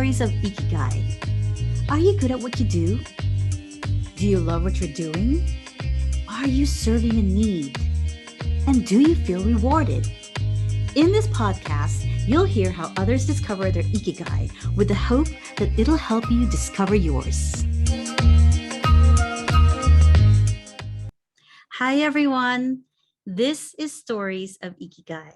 stories of Ikigai. Are you good at what you do? Do you love what you're doing? Are you serving a need? And do you feel rewarded? In this podcast, you'll hear how others discover their Ikigai with the hope that it'll help you discover yours. Hi, everyone. This is Stories of Ikigai.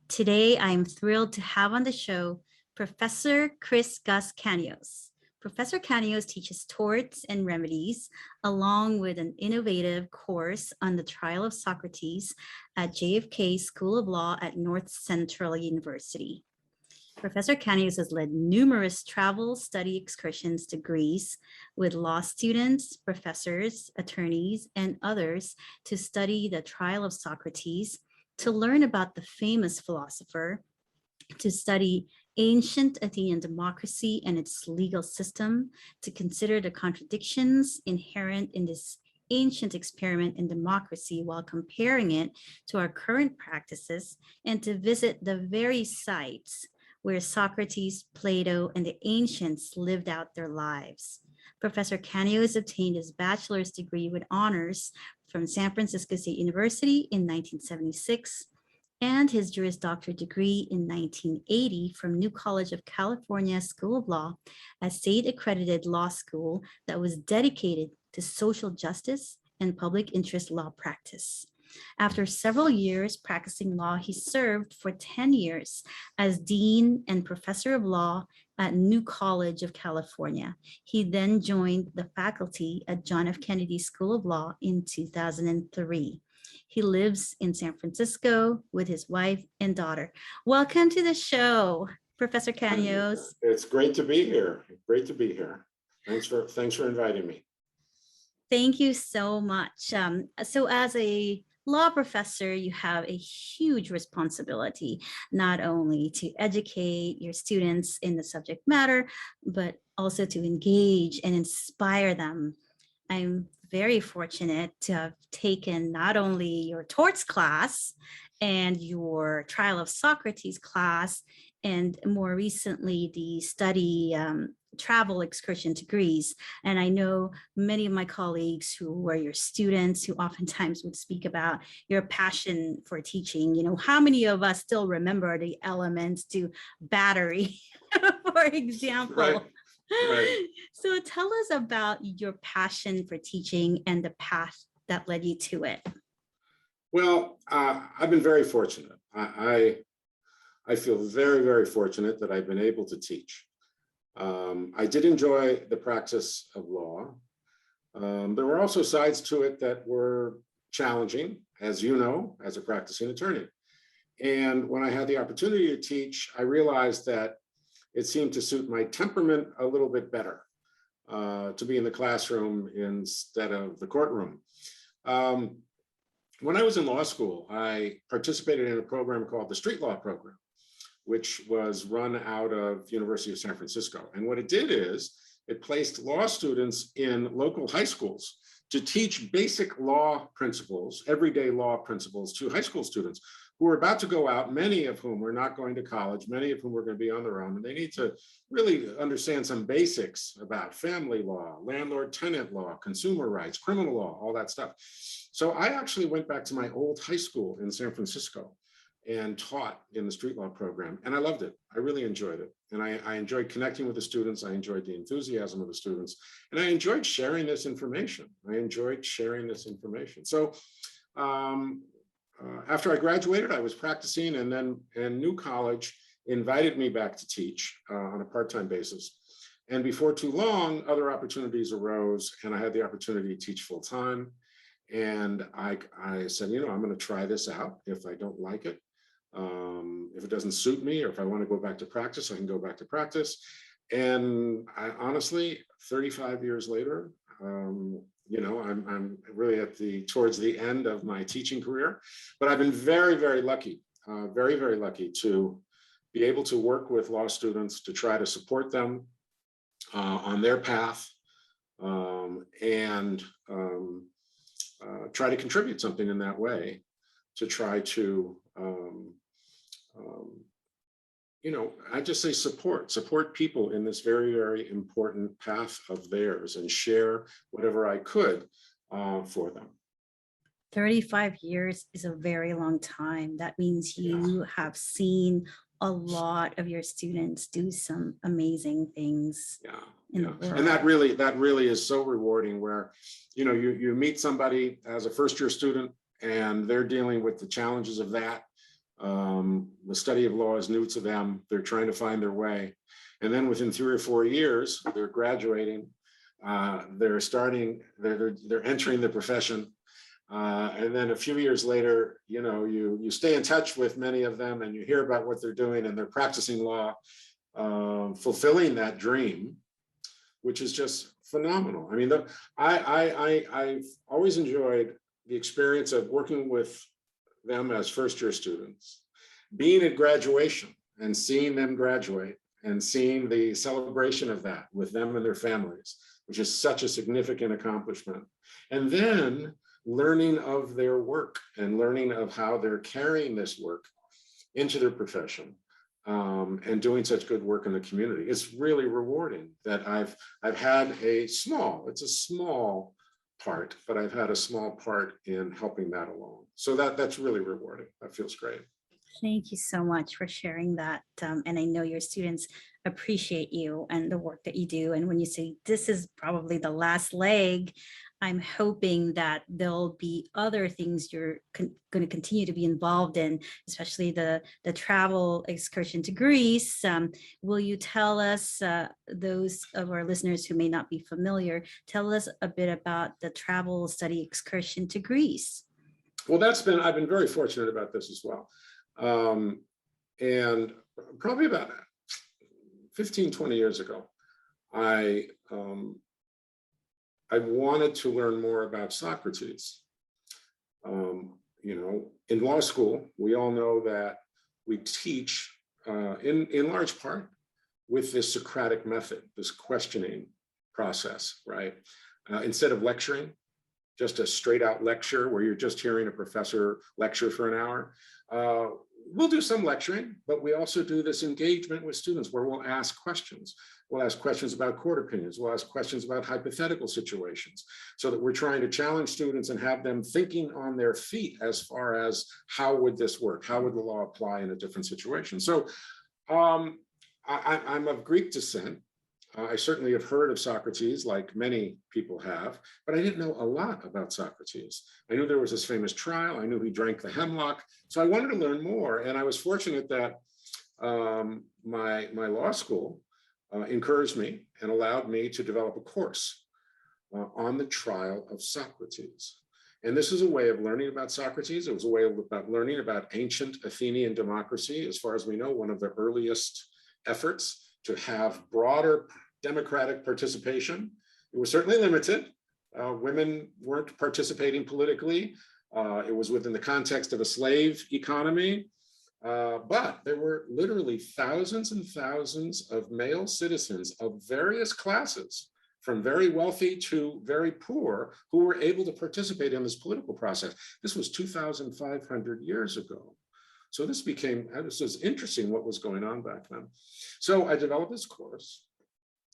Today, I'm thrilled to have on the show Professor Gus Kanios. Professor Kanios teaches Torts and Remedies, along with an innovative course on the Trial of Socrates at JFK School of Law at Northcentral University. Professor Kanios has led numerous travel study excursions to Greece with law students, professors, attorneys, and others to study the Trial of Socrates, to learn about the famous philosopher, to study ancient Athenian democracy and its legal system, to consider the contradictions inherent in this ancient experiment in democracy while comparing it to our current practices, and to visit the very sites where Socrates, Plato, and the ancients lived out their lives. Professor Kanios obtained his bachelor's degree with honors from San Francisco State University in 1976, and his Juris Doctorate degree in 1980 from New College of California School of Law, a state-accredited law school that was dedicated to social justice and public interest law practice. After several years practicing law, he served for 10 years as Dean and Professor of Law at New College of California. He then joined the faculty at John F. Kennedy School of Law in 2003. He lives in San Francisco with his wife and daughter. Welcome to the show, Professor Kanios. It's great to be here. Great to be here. Thanks for inviting me. Thank you so much. So as a law professor, you have a huge responsibility, not only to educate your students in the subject matter, but also to engage and inspire them. I'm very fortunate to have taken not only your torts class and your Trial of Socrates class, and more recently the study travel excursion to Greece. And I know many of my colleagues who were your students who oftentimes would speak about your passion for teaching. You know, how many of us still remember the elements to battery, for example? Right. Right. So tell us about your passion for teaching and the path that led you to it. Well, I've been very fortunate. I feel very, very fortunate that I've been able to teach. I did enjoy the practice of law. There were also sides to it that were challenging, as you know, as a practicing attorney. And when I had the opportunity to teach, I realized that it seemed to suit my temperament a little bit better to be in the classroom instead of the courtroom. When I was in law school, I participated in a program called the Street Law Program, which was run out of University of San Francisco. And what it did is it placed law students in local high schools to teach basic law principles, everyday law principles to high school students who were about to go out, many of whom were not going to college, many of whom were going to be on their own, and they need to really understand some basics about family law, landlord-tenant law, consumer rights, criminal law, all that stuff. So I actually went back to my old high school in San Francisco and taught in the street law program, and I loved it. I really enjoyed it. And I enjoyed connecting with the students. I enjoyed the enthusiasm of the students, and I enjoyed sharing this information. So after I graduated, I was practicing, and New College invited me back to teach on a part-time basis. And before too long, other opportunities arose, and I had the opportunity to teach full-time. And I said, you know, I'm going to try this out. If I don't like it, if it doesn't suit me, or if I want to go back to practice, I can go back to practice. And I honestly, 35 years later, you know, I'm really towards the end of my teaching career, but I've been very, very lucky, very, very lucky to be able to work with law students to try to support them on their path and try to contribute something in that way to try to I just say support people in this very, very important path of theirs and share whatever I could for them. 35 years is a very long time. That means you have seen a lot of your students do some amazing things in the world. And that really is so rewarding where, you meet somebody as a first year student and they're dealing with the challenges of that. The study of law is new to them. They're trying to find their way. And then within 3 or 4 years, they're graduating. They're entering the profession. And then a few years later, you stay in touch with many of them and you hear about what they're doing and they're practicing law, fulfilling that dream, which is just phenomenal. I mean, I've always enjoyed the experience of working with them as first year students, being at graduation and seeing them graduate and seeing the celebration of that with them and their families, which is such a significant accomplishment. And then learning of their work and learning of how they're carrying this work into their profession and doing such good work in the community. It's really rewarding that I've had it's a small part, but I've had a small part in helping that along. So that's really rewarding. That feels great. Thank you so much for sharing that. And I know your students appreciate you and the work that you do. And when you say this is probably the last leg, I'm hoping that there'll be other things you're going to continue to be involved in, especially the travel excursion to Greece. Will you tell us, those of our listeners who may not be familiar, tell us a bit about the travel study excursion to Greece? Well, I've been very fortunate about this as well. And probably about 15, 20 years ago, I wanted to learn more about Socrates. In law school, we all know that we teach in large part with this Socratic method, this questioning process, right? Instead of lecturing, just a straight out lecture where you're just hearing a professor lecture for an hour. We'll do some lecturing, but we also do this engagement with students where we'll ask questions. We'll ask questions about court opinions. We'll ask questions about hypothetical situations so that we're trying to challenge students and have them thinking on their feet as far as how would this work? How would the law apply in a different situation? So I'm of Greek descent. I certainly have heard of Socrates, like many people have, but I didn't know a lot about Socrates. I knew there was this famous trial. I knew he drank the hemlock. So I wanted to learn more. And I was fortunate that my law school encouraged me and allowed me to develop a course on the trial of Socrates. And this is a way of learning about Socrates. It was a way about learning about ancient Athenian democracy, as far as we know, one of the earliest efforts to have broader democratic participation. It was certainly limited. Women weren't participating politically. It was within the context of a slave economy. But there were literally thousands and thousands of male citizens of various classes, from very wealthy to very poor, who were able to participate in this political process. This was 2,500 years ago. So this was interesting what was going on back then. So I developed this course.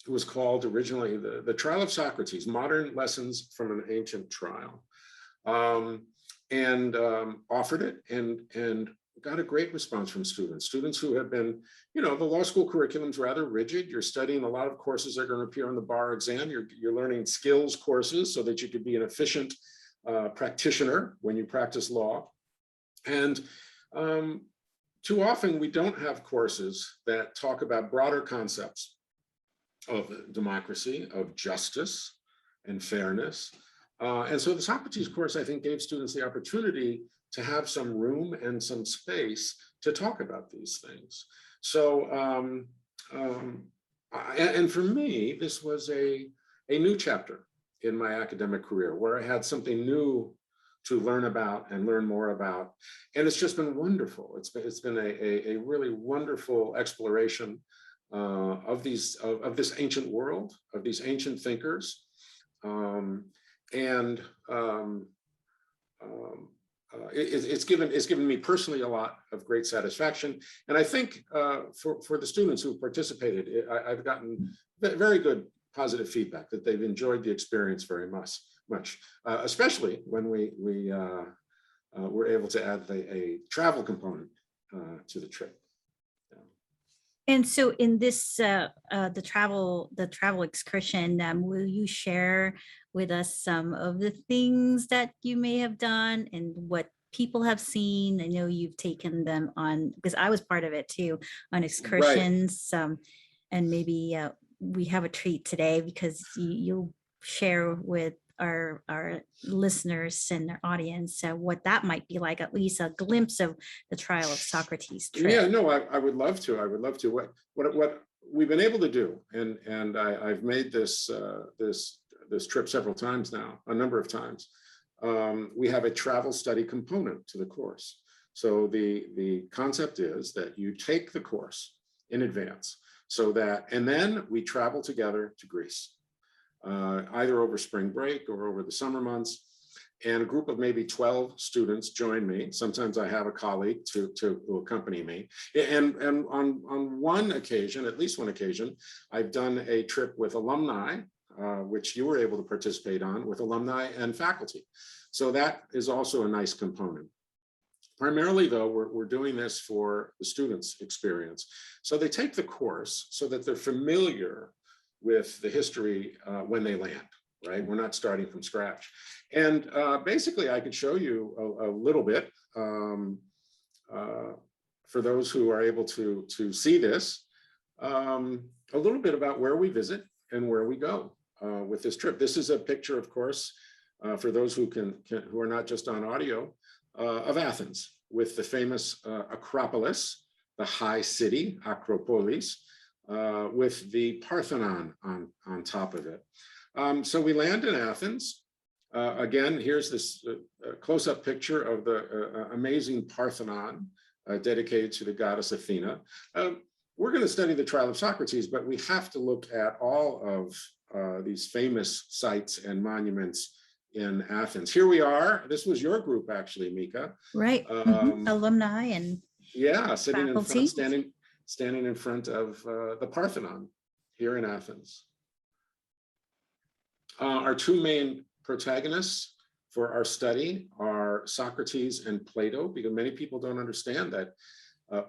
It was called originally the Trial of Socrates, Modern Lessons from an Ancient Trial. And offered it and got a great response from students who have been, the law school curriculum's rather rigid. You're studying a lot of courses that are going to appear on the bar exam. You're learning skills courses so that you could be an efficient practitioner when you practice law. And too often we don't have courses that talk about broader concepts of democracy, of justice and fairness. And so the Socrates course, I think, gave students the opportunity to have some room and some space to talk about these things. So, and for me, this was a new chapter in my academic career where I had something new to learn about and learn more about. And it's just been wonderful. It's been a really wonderful exploration of this ancient world, of these ancient thinkers. it's given me personally a lot of great satisfaction. And I think for the students who participated, I've gotten very good positive feedback that they've enjoyed the experience very much, especially when we were able to add a travel component to the trip. And so in this, the travel excursion, will you share with us some of the things that you may have done and what people have seen? I know you've taken them on, because I was part of it too, on excursions. Right. And maybe we have a treat today because you'll share with our listeners and our audience what that might be like, at least a glimpse of the Trial of Socrates trip. Yeah, no, I would love to. I would love to. What we've been able to do, and I've made this trip several times now, a number of times. We have a travel study component to the course. So the concept is that you take the course in advance, and then we travel together to Greece. Either over spring break or over the summer months, and a group of maybe 12 students join me. Sometimes I have a colleague to accompany me. And on one occasion, at least one occasion, I've done a trip with alumni, which you were able to participate on, with alumni and faculty. So that is also a nice component. Primarily, though, we're doing this for the students' experience. So they take the course so that they're familiar with the history when they land, right? We're not starting from scratch. And basically, I could show you a little bit for those who are able to see this, a little bit about where we visit and where we go with this trip. This is a picture, of course, for those who who are not just on audio, of Athens, with the famous Acropolis, the high city, Acropolis, with the Parthenon on top of it. So we land in Athens. Again, here's this close-up picture of the amazing Parthenon dedicated to the goddess Athena. We're going to study the Trial of Socrates, but we have to look at all of these famous sites and monuments in Athens. Here we are. This was your group, actually, Mika. Right. Alumni and yeah, sitting faculty. in front, standing in front of the Parthenon here in Athens. Our two main protagonists for our study are Socrates and Plato, because many people don't understand that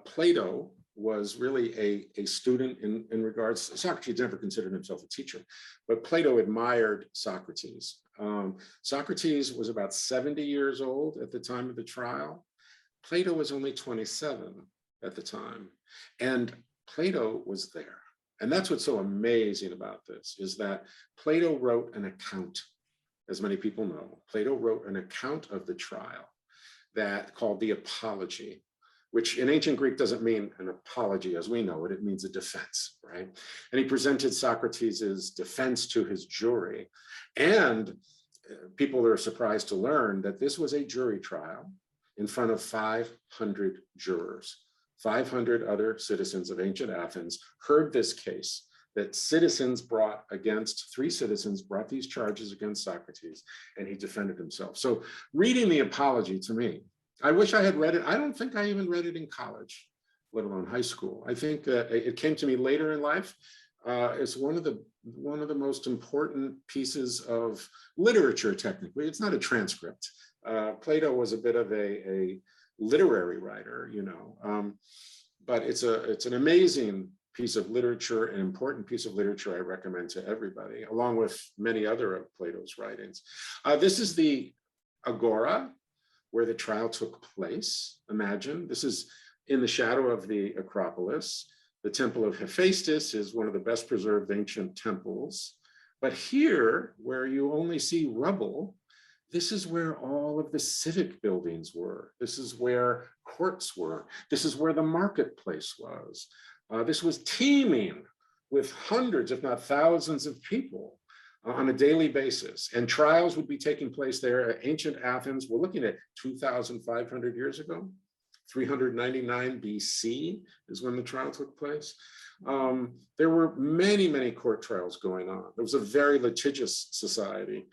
Plato was really a student in regards. Socrates never considered himself a teacher, but Plato admired Socrates. Socrates was about 70 years old at the time of the trial. Plato was only 27 at the time, and Plato was there. And that's what's so amazing about this, is that Plato wrote an account, as many people know. Plato wrote an account of the trial that called the Apology, which in ancient Greek doesn't mean an apology as we know it, it means a defense, right? And he presented Socrates' defense to his jury. And people are surprised to learn that this was a jury trial in front of 500 jurors. 500 other citizens of ancient Athens heard this case that three citizens brought these charges against Socrates, and he defended himself. So reading the Apology, to me, I wish I had read it. I don't think I even read it in college, let alone high school. I think it came to me later in life. It's one of the most important pieces of literature, technically. It's not a transcript. Plato was a bit of a literary writer, but it's an amazing piece of literature, an important piece of literature I recommend to everybody, along with many other of Plato's writings. This is the Agora, where the trial took place. Imagine, this is in the shadow of the Acropolis. The Temple of Hephaestus is one of the best preserved ancient temples. But here, where you only see rubble, this is where all of the civic buildings were. This is where courts were. This is where the marketplace was. This was teeming with hundreds, if not thousands of people on a daily basis. And trials would be taking place there at ancient Athens. We're looking at 2,500 years ago. 399 BC is when the trial took place. There were many, many court trials going on. It was a very litigious society.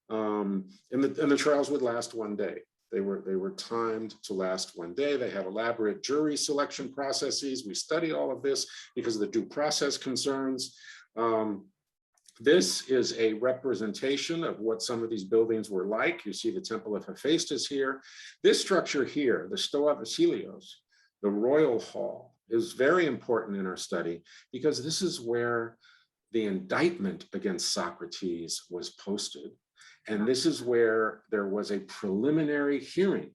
And the trials would last one day. They were timed to last one day. They had elaborate jury selection processes. We study all of this because of the due process concerns. This is a representation of what some of these buildings were like. You see the Temple of Hephaestus here. This structure here, the Stoa Vasilios, the Royal Hall, is very important in our study because this is where the indictment against Socrates was posted. And this is where there was a preliminary hearing,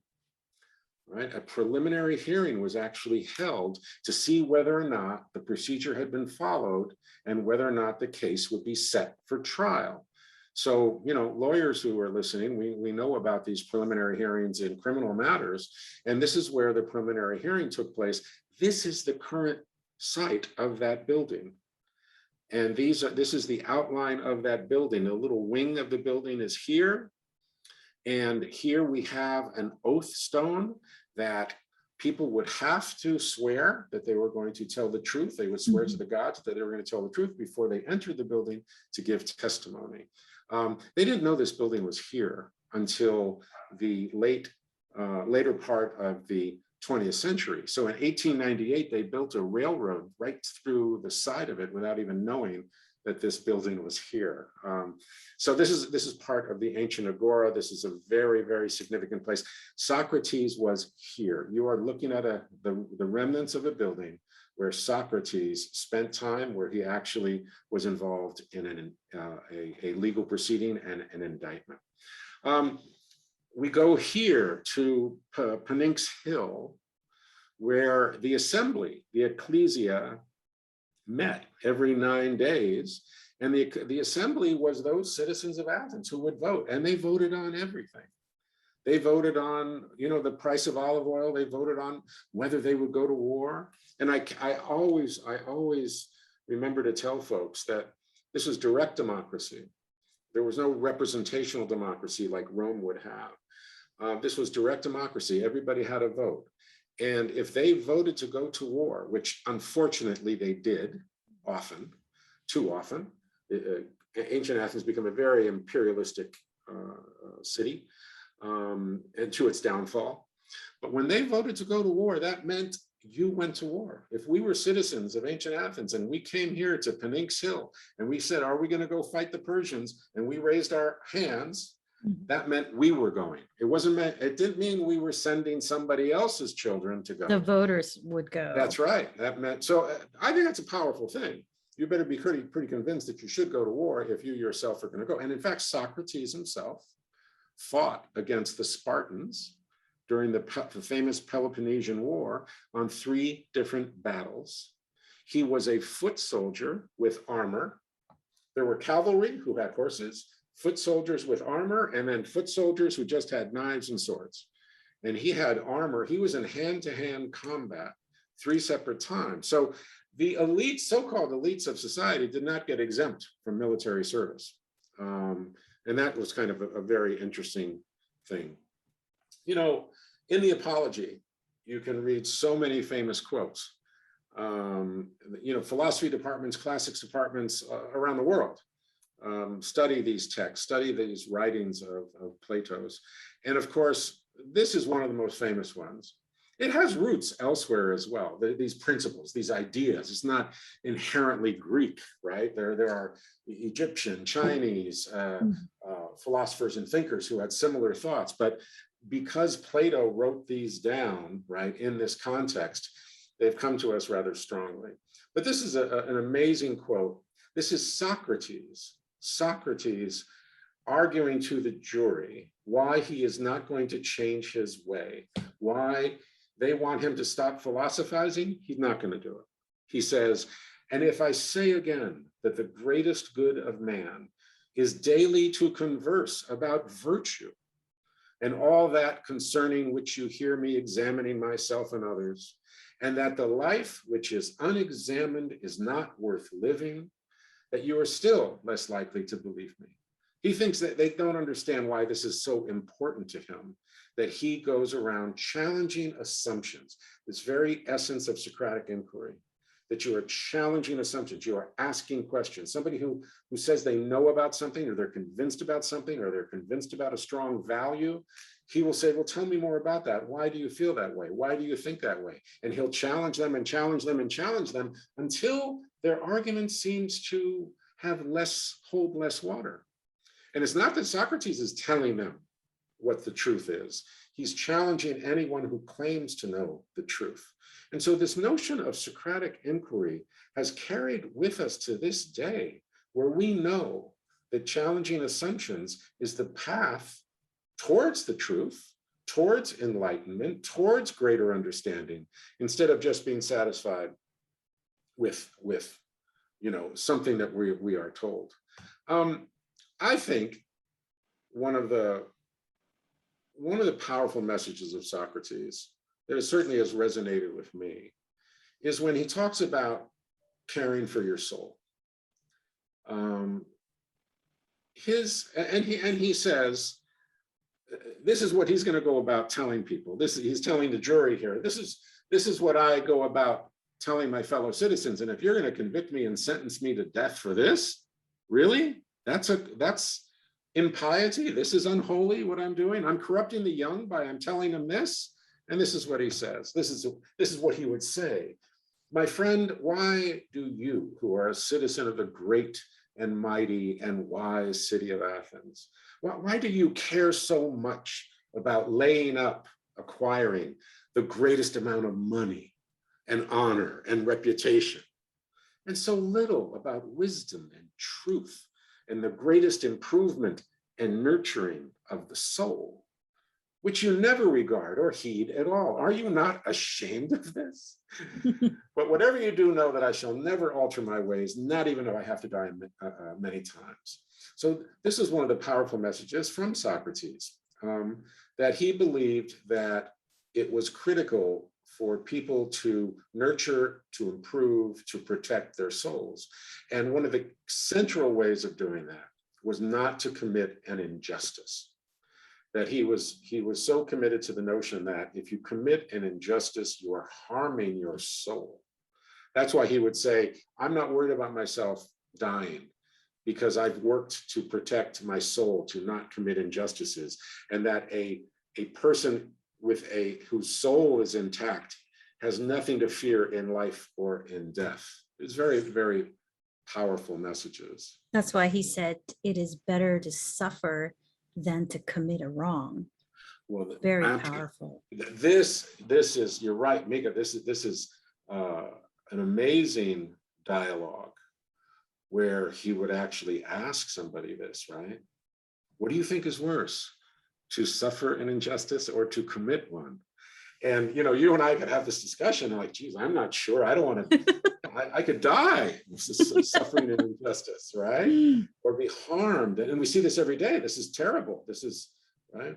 right? A preliminary hearing was actually held to see whether or not the procedure had been followed and whether or not the case would be set for trial. So, you know, lawyers who are listening, we know about these preliminary hearings in criminal matters, and this is where the preliminary hearing took place. This is the current site of that building. And this is the outline of that building. The little wing of the building is here. And here we have an oath stone that people would have to swear that they were going to tell the truth. They would swear to the gods that they were going to tell the truth before they entered the building to give testimony. They didn't know this building was here until the later part of the 20th century. So in 1898, they built a railroad right through the side of it without even knowing that this building was here. So this is part of the ancient agora. This is a very, very significant place. Socrates was here. You are looking at the remnants of a building where Socrates spent time, where he actually was involved in a legal proceeding and an indictment. We go here to Pnyx Hill, where the assembly, the ecclesia, met every 9 days. And the assembly was those citizens of Athens who would vote, and they voted on everything. They voted on, you know, the price of olive oil. They voted on whether they would go to war. And I always remember to tell folks that this was direct democracy. There was no representational democracy like Rome would have. This was direct democracy. Everybody had a vote. And if they voted to go to war, which unfortunately they did often, too often, ancient Athens became a very imperialistic city, and to its downfall. But when they voted to go to war, that meant you went to war. If we were citizens of ancient Athens and we came here to Pnyx Hill and we said, are we going to go fight the Persians? And we raised our hands, that meant we were going. It didn't mean we were sending somebody else's children to go. The voters would go. That's right. That meant, so I think that's a powerful thing. You better be pretty convinced that you should go to war if you yourself are going to go. And in fact, Socrates himself fought against the Spartans during the famous Peloponnesian War on 3 different battles. He was a foot soldier with armor. There were cavalry who had horses, foot soldiers with armor, and then foot soldiers who just had knives and swords. And he had armor. He was in hand-to-hand combat 3 separate times. So the elites, so-called elites of society, did not get exempt from military service. And that was kind of a very interesting thing. You know, in the Apology, you can read so many famous quotes. You know, philosophy departments, classics departments around the world study these texts, study these writings of Plato's. And of course, this is one of the most famous ones. It has roots elsewhere as well. These principles, these ideas, it's not inherently Greek, right? There are Egyptian, Chinese philosophers and thinkers who had similar thoughts, but because Plato wrote these down, right, in this context, they've come to us rather strongly. But this is an amazing quote. This is Socrates arguing to the jury why he is not going to change his way, why they want him to stop philosophizing. He's not going to do it. He says, and if I say again that the greatest good of man is daily to converse about virtue and all that concerning which you hear me examining myself and others, and that the life which is unexamined is not worth living, that you are still less likely to believe me. He thinks that they don't understand why this is so important to him, that he goes around challenging assumptions, this very essence of Socratic inquiry, that you are challenging assumptions, you are asking questions. Somebody who says they know about something, or they're convinced about something, or they're convinced about a strong value, he will say, well, tell me more about that. Why do you feel that way? Why do you think that way? And he'll challenge them and challenge them and challenge them until their argument seems to hold less water. And it's not that Socrates is telling them what the truth is. He's challenging anyone who claims to know the truth. And so this notion of Socratic inquiry has carried with us to this day, where we know that challenging assumptions is the path towards the truth, towards enlightenment, towards greater understanding, instead of just being satisfied with something that we are told. I think one of the powerful messages of Socrates that certainly has resonated with me is when he talks about caring for your soul. He says, this is what he's going to go about telling people. He's telling the jury here. This is what I go about telling my fellow citizens. And if you're going to convict me and sentence me to death for this, really? That's impiety. This is unholy, what I'm doing. I'm corrupting the young by I'm telling them this. And this is what he says. This is what he would say. My friend, why do you, who are a citizen of the great and mighty and wise city of Athens, why do you care so much about acquiring the greatest amount of money and honor and reputation, and so little about wisdom and truth and the greatest improvement and nurturing of the soul, which you never regard or heed at all? Are you not ashamed of this? But whatever you do, know that I shall never alter my ways, not even if I have to die many times. So this is one of the powerful messages from Socrates, that he believed that it was critical for people to nurture, to improve, to protect their souls. And one of the central ways of doing that was not to commit an injustice. That he was so committed to the notion that if you commit an injustice, you are harming your soul. That's why he would say, I'm not worried about myself dying because I've worked to protect my soul, to not commit injustices. And that a person whose soul is intact has nothing to fear in life or in death. It's very, very powerful messages. That's why he said it is better to suffer than to commit a wrong. Well, very powerful. This is, you're right, Mika, this is an amazing dialogue where he would actually ask somebody this, right? What do you think is worse, to suffer an injustice or to commit one? And you and I could have this discussion, like, geez, I'm not sure. I don't want to, I could die suffering an injustice, right? Or be harmed. And we see this every day. This is terrible. This is, right?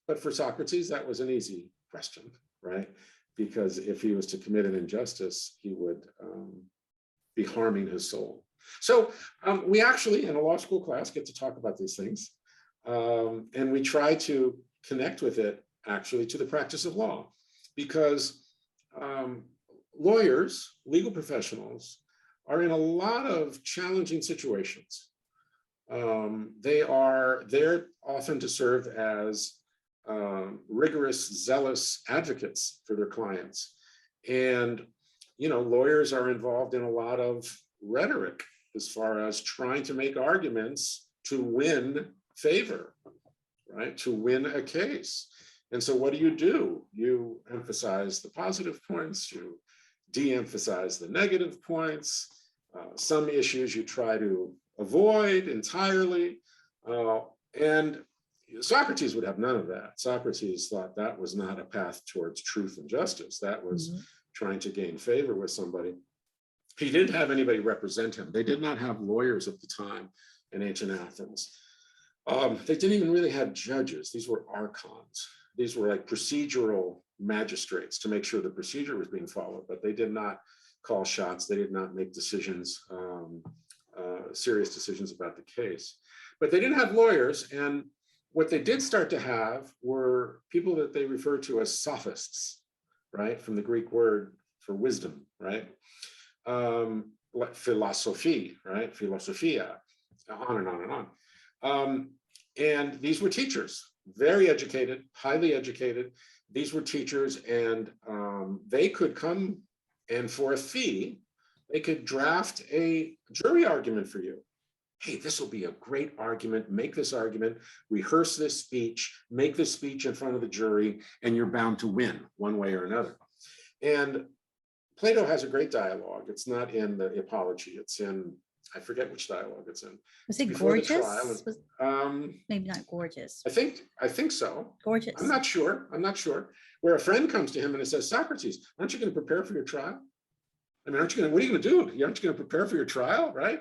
But for Socrates, that was an easy question, right? Because if he was to commit an injustice, he would be harming his soul. So we actually, in a law school class, get to talk about these things. And we try to connect with it, actually, to the practice of law. Because lawyers, legal professionals, are in a lot of challenging situations. They're often to serve as rigorous, zealous advocates for their clients. And, lawyers are involved in a lot of rhetoric as far as trying to make arguments to win favor, right? To win a case. And so what do? You emphasize the positive points, you de-emphasize the negative points. Some issues you try to avoid entirely. And Socrates would have none of that. Socrates thought that was not a path towards truth and justice. That was trying to gain favor with somebody. He didn't have anybody represent him. They did not have lawyers at the time in ancient Athens. They didn't even really have judges. These were archons. These were like procedural magistrates to make sure the procedure was being followed, but they did not call shots. They did not make decisions, serious decisions about the case. But they didn't have lawyers, and what they did start to have were people that they referred to as sophists, right? From the Greek word for wisdom, right? Like philosophy, right? Philosophia, on and on and on. And these were teachers. very educated, highly educated. These were teachers, and they could come and for a fee, they could draft a jury argument for you. Hey, this will be a great argument. Make this argument, rehearse this speech, make this speech in front of the jury, and you're bound to win one way or another. And Plato has a great dialogue. It's not in the Apology. It's in, I forget which dialogue it's in. Was it Before the Gorgeous? trial. Maybe not Gorgeous. I think so. Gorgeous. I'm not sure. Where a friend comes to him and it says, Socrates, aren't you going to prepare for your trial? I mean, what are you going to do? Aren't you going to prepare for your trial, right?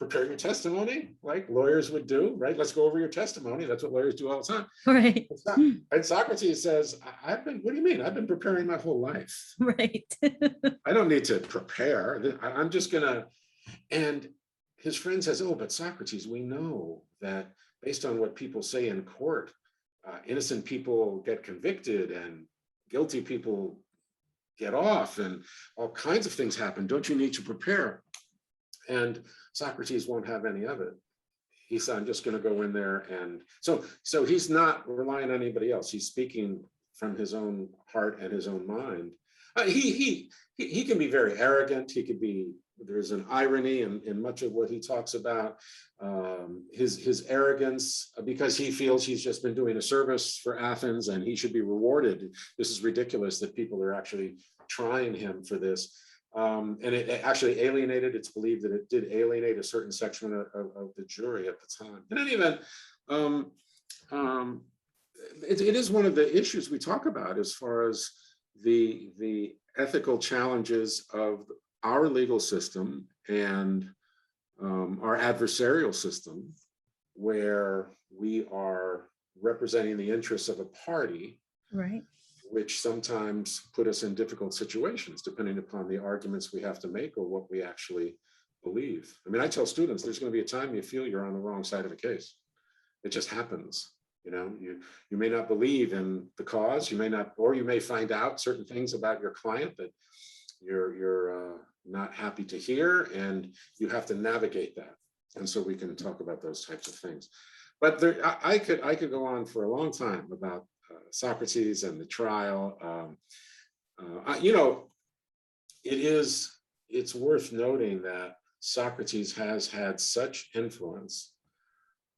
Prepare your testimony, like lawyers would do, right? Let's go over your testimony. That's what lawyers do all the time. Right. And Socrates says, what do you mean? I've been preparing my whole life. Right. I don't need to prepare. I'm just going to, and his friend says, oh, but Socrates, we know that based on what people say in court, innocent people get convicted and guilty people get off and all kinds of things happen. Don't you need to prepare? And Socrates won't have any of it. He said, I'm just going to go in there. And so he's not relying on anybody else. He's speaking from his own heart and his own mind. He can be very arrogant. He could be, there's an irony in much of what he talks about. His arrogance, because he feels he's just been doing a service for Athens and he should be rewarded. This is ridiculous that people are actually trying him for this. And it actually alienated, it's believed that it did alienate a certain section of the jury at the time. In any event, it is one of the issues we talk about as far as the ethical challenges of our legal system and our adversarial system, where we are representing the interests of a party, right, which sometimes put us in difficult situations depending upon the arguments we have to make or what we actually believe. I mean, I tell students there's going to be a time you feel you're on the wrong side of a case. It just happens. You know, you may not believe in the cause, you may not, or you may find out certain things about your client that you're not happy to hear, and you have to navigate that. And so we can talk about those types of things. But I could go on for a long time about Socrates and the trial. You know, it's worth noting that Socrates has had such influence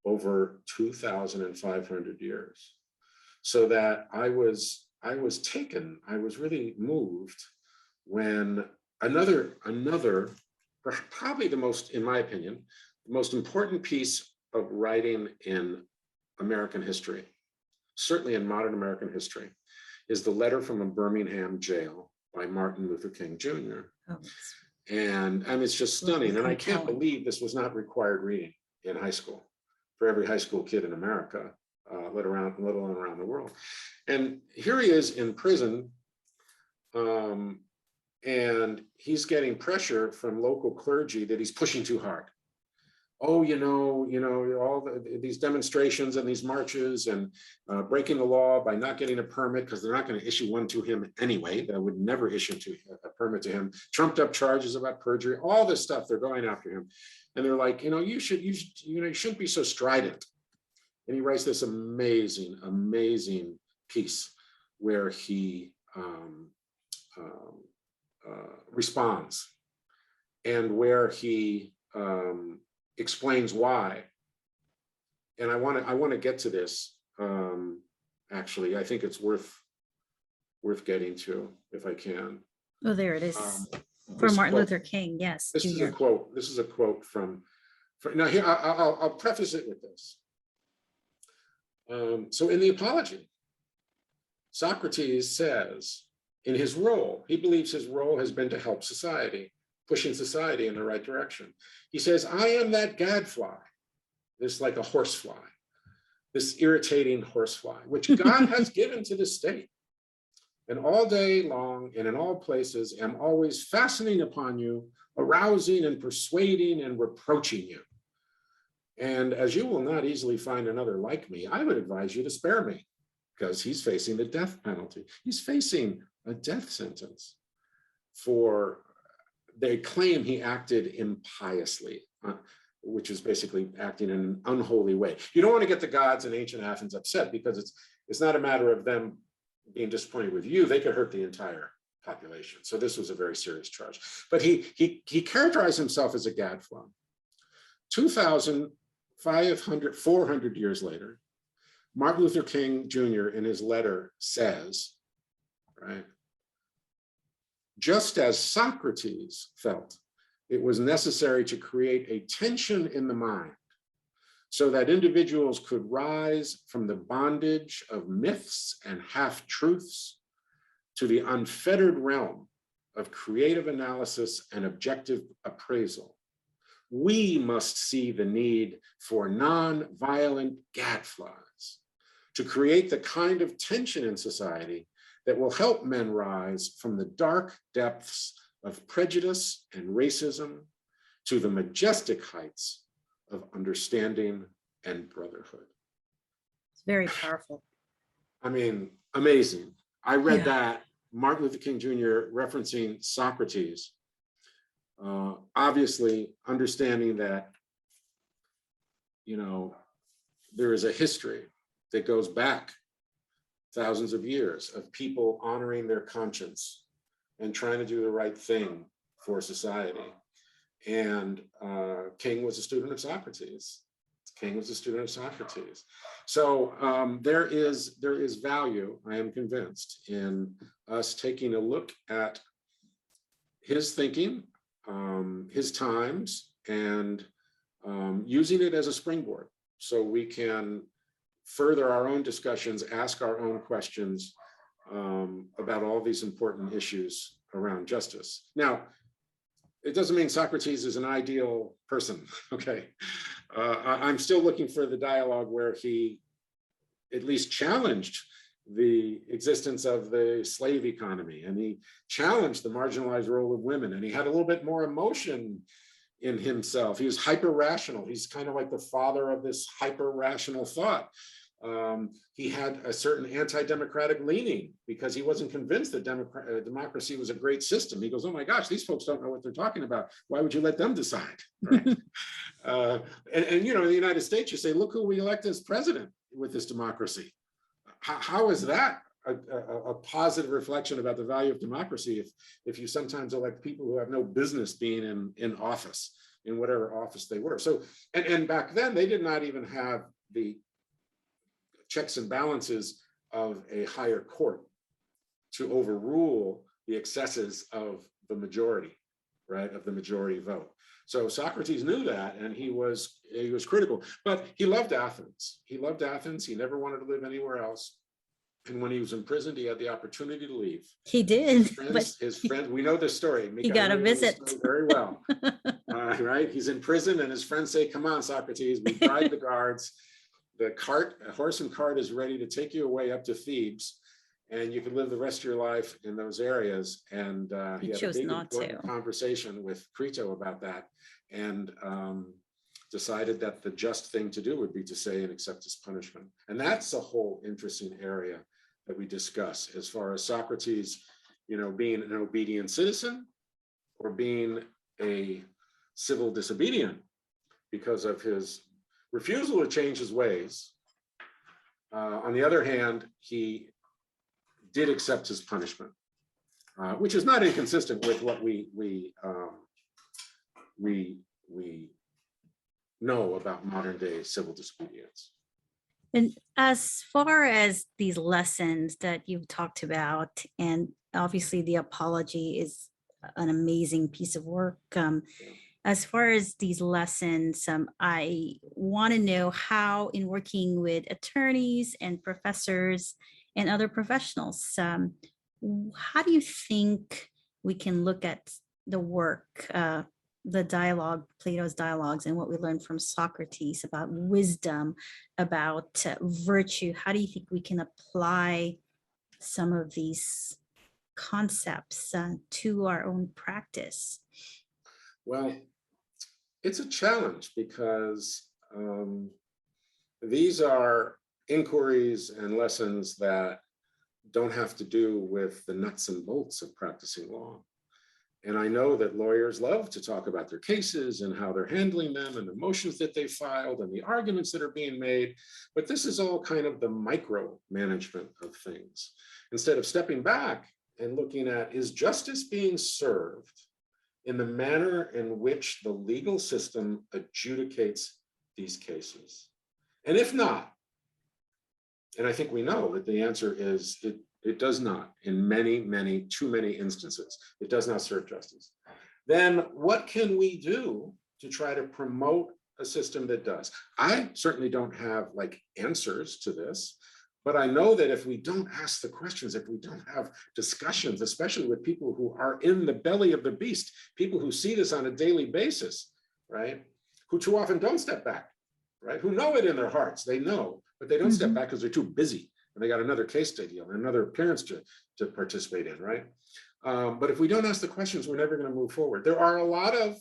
over 2,500 years, so that I was really moved when another, probably the most, in my opinion, the most important piece of writing in American history, certainly in modern American history, is the letter from a Birmingham jail by Martin Luther King Jr. Oh, And it's just stunning. And I can't believe this was not required reading in high school for every high school kid in America, let alone around the world. And here he is in prison, and he's getting pressure from local clergy that he's pushing too hard. Oh, you know, all these demonstrations and these marches and breaking the law by not getting a permit because they're not going to issue one to him anyway. They would never issue a permit to him. Trumped up charges about perjury, all this stuff. They're going after him, and they're like, you shouldn't be so strident. And he writes this amazing piece where he responds, and where he explains why. And I want to get to this. Actually, I think it's worth getting to if I can. Oh, there it is. For Martin Luther King, yes. This is a quote. This is a quote from now. Here, I'll preface it with this. So in the Apology, Socrates says, in his role, he believes his role has been to help society, pushing society in the right direction. He says, I am that gadfly, this like a horsefly, this irritating horsefly, which God has given to the state. And all day long and in all places am always fastening upon you, arousing and persuading and reproaching you. And as you will not easily find another like me, I would advise you to spare me, because he's facing the death penalty. He's facing a death sentence for, they claim he acted impiously. which is basically acting in an unholy way. You don't want to get the gods in ancient Athens upset, because it's not a matter of them being disappointed with you. They could hurt the entire population. So this was a very serious charge. But he characterized himself as a gadfly. 400 years later, Martin Luther King Jr. in his letter says, right, just as Socrates felt it was necessary to create a tension in the mind so that individuals could rise from the bondage of myths and half-truths to the unfettered realm of creative analysis and objective appraisal, we must see the need for non-violent gadflies to create the kind of tension in society that will help men rise from the dark depths of prejudice and racism to the majestic heights of understanding and brotherhood. It's very powerful. I mean, amazing. I read that, Martin Luther King Jr. referencing Socrates, obviously understanding that, you know, there is a history that goes back thousands of years of people honoring their conscience and trying to do the right thing for society. And King was a student of Socrates. King was a student of Socrates. So there is value, I am convinced, in us taking a look at his thinking, his times, and using it as a springboard so we can further our own discussions, ask our own questions about all these important issues around justice. Now, it doesn't mean Socrates is an ideal person, okay? I'm still looking for the dialogue where he at least challenged the existence of the slave economy, and he challenged the marginalized role of women, and he had a little bit more emotion in himself. He was hyper-rational. He's kind of like the father of this hyper-rational thought. He had a certain anti-democratic leaning because he wasn't convinced that democracy was a great system. He goes, oh my gosh, these folks don't know what they're talking about. Why would you let them decide? Right? And you know, in the United States, you say, look who we elect as president with this democracy. How is that a positive reflection about the value of democracy if you sometimes elect people who have no business being in office, in whatever office they were? So, and back then, they did not even have the checks and balances of a higher court to overrule the excesses of the majority, right, of the majority vote. So Socrates knew that, and he was critical, but he loved Athens. He loved Athens. He never wanted to live anywhere else. And when he was imprisoned, he had the opportunity to leave. He did. His friends, we know this story. He got a visit. Very well, right? He's in prison, and his friends say, come on, Socrates, we bribed the guards. The cart, a horse and cart is ready to take you away up to Thebes, and you can live the rest of your life in those areas. And he had a big important conversation with Crito about that, and decided that the just thing to do would be to say and accept his punishment. And that's a whole interesting area that we discuss as far as Socrates, you know, being an obedient citizen or being a civil disobedient because of his refusal to change his ways. On the other hand, he did accept his punishment, which is not inconsistent with what we know about modern day civil disobedience. And as far as these lessons that you've talked about, and obviously the apology is an amazing piece of work. As far as these lessons, I want to know how, in working with attorneys and professors and other professionals, how do you think we can look at the work, the dialogue, Plato's dialogues, and what we learned from Socrates about wisdom, about virtue? How do you think we can apply some of these concepts to our own practice? Well, it's a challenge because these are inquiries and lessons that don't have to do with the nuts and bolts of practicing law. And I know that lawyers love to talk about their cases and how they're handling them and the motions that they filed and the arguments that are being made. But this is all kind of the micro management of things. Instead of stepping back and looking at, is justice being served in the manner in which the legal system adjudicates these cases? And if not, and I think we know that the answer is it does not, in too many instances, it does not serve justice. Then what can we do to try to promote a system that does? I certainly don't have like answers to this, but I know that if we don't ask the questions, if we don't have discussions, especially with people who are in the belly of the beast, people who see this on a daily basis, right? Who too often don't step back, right? Who know it in their hearts, they know, but they don't step back because they're too busy. And they got another case to deal and another appearance to participate in, right? But if we don't ask the questions, we're never going to move forward. There are a lot of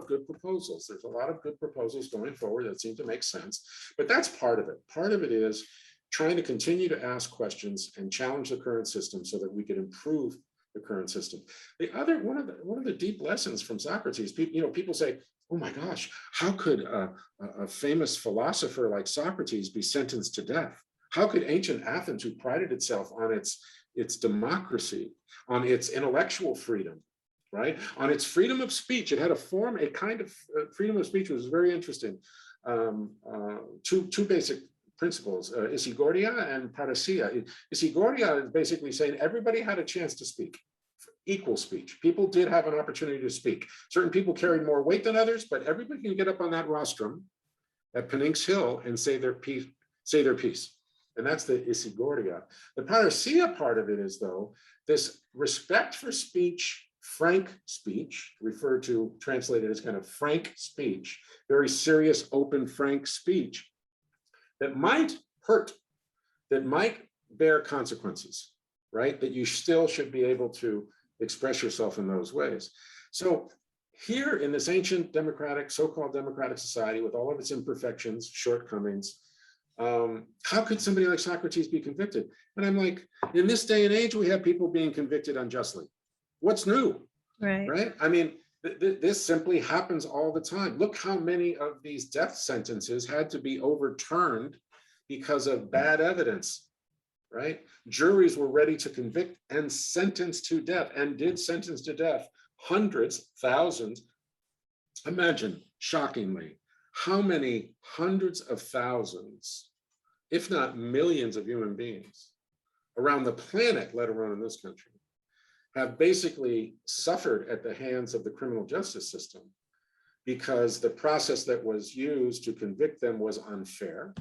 good proposals. There's a lot of good proposals going forward that seem to make sense, but that's part of it. Part of it is trying to continue to ask questions and challenge the current system so that we can improve the current system. The other one of the deep lessons from Socrates, people say, oh my gosh, how could a famous philosopher like Socrates be sentenced to death? How could ancient Athens, who prided itself on its democracy, on its intellectual freedom, right? On its freedom of speech, it had a kind of freedom of speech, which was very interesting. Two basic principles, Ikigai and Parousia. Ikigai is basically saying everybody had a chance to speak, equal speech. People did have an opportunity to speak. Certain people carried more weight than others, but everybody can get up on that rostrum at Phoenix Hill and say their piece. And that's the Ikigai. The Parousia part of it is, though, this respect for speech, frank speech, referred to, translated as kind of frank speech, very serious, open, frank speech, that might hurt, that might bear consequences, right? That you still should be able to express yourself in those ways. So here in this ancient democratic, so-called democratic society, with all of its imperfections, shortcomings, how could somebody like Socrates be convicted? And I'm like, in this day and age, we have people being convicted unjustly. What's new? Right? I mean, this simply happens all the time. Look how many of these death sentences had to be overturned because of bad evidence, right? Juries were ready to convict and sentence to death, and did sentence to death hundreds, thousands. Imagine, shockingly, how many hundreds of thousands, if not millions of human beings around the planet, let alone in this country, have basically suffered at the hands of the criminal justice system because the process that was used to convict them was unfair.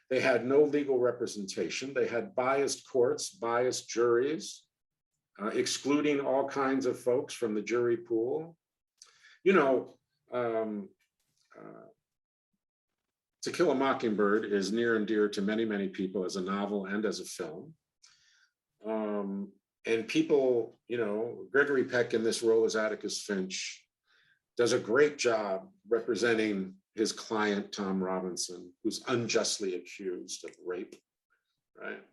They had no legal representation. They had biased courts, biased juries, excluding all kinds of folks from the jury pool. To Kill a Mockingbird is near and dear to many, many people as a novel and as a film. And people, Gregory Peck in this role as Atticus Finch does a great job representing his client, Tom Robinson, who's unjustly accused of rape, right?